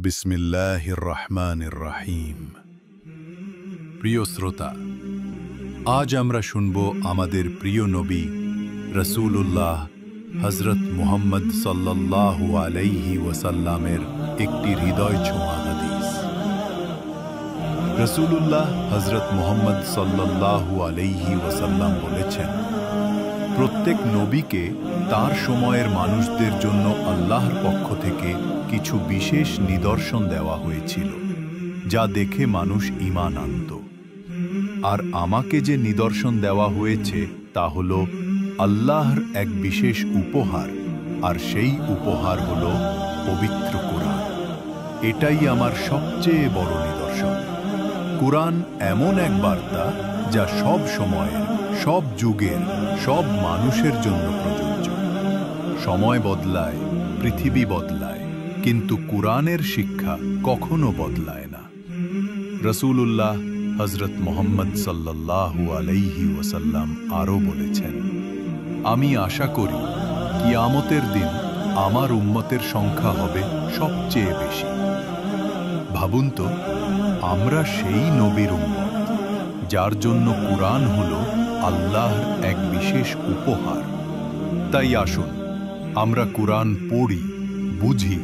বিসমিল্লাহির রহমানির রহিম। প্রিয় শ্রোতা, আজ আমরা শুনব আমাদের প্রিয় নবী রাসূলুল্লাহ হযরত মুহাম্মদ সাল্লাল্লাহু আলাইহি ওয়াসাল্লামের একটি হৃদয় ছোঁয়া হাদিস। রাসূলুল্লাহ হযরত মুহাম্মদ সাল্লাল্লাহু আলাইহি ওয়াসাল্লাম বলেছেন, প্রত্যেক নবীকে তার সময়ের মানুষদের জন্য আল্লাহর পক্ষ থেকে কিছু বিশেষ নিদর্শন দেওয়া হয়েছিল, যা দেখে মানুষ ঈমান আনত। আর আমাকে যে নিদর্শন দেওয়া হয়েছে তা হল আল্লাহর এক বিশেষ উপহার, আর সেই উপহার হল পবিত্র কুরআন। এটাই আমার সবচেয়ে বড় নিদর্শন। কুরআন এমন এক বার্তা যা সব সময়ের, সব যুগের, সব মানুষের জন্য প্রযোজ্য। সময় বদলায়, পৃথিবী বদলায়, কিন্তু কুরআনের শিক্ষা কখনো বদলায় না। রাসূলুল্লাহ হযরত মুহাম্মদ সাল্লাল্লাহু আলাইহি ওয়াসাল্লাম আরও বলেছেন, আমি আশা করি কিয়ামতের দিন আমার উম্মতের সংখ্যা হবে সবচেয়ে বেশি। ভাবুন তো, আমরা সেই নবীর উম্মত যার জন্য কুরআন হল আল্লাহর এক বিশেষ উপহার। তাই আসুন আমরা কুরআন পড়ি, বুঝি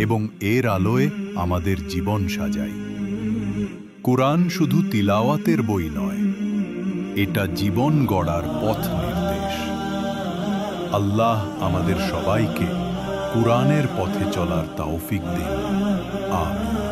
এবং এর আলোয় আমাদের জীবন সাজাই। কুরআন শুধু তিলাওয়াতের বই নয়, এটা জীবন গড়ার পথ নির্দেশ। আল্লাহ আমাদের সবাইকে কুরআনের পথে চলার তৌফিক দিন। আমিন।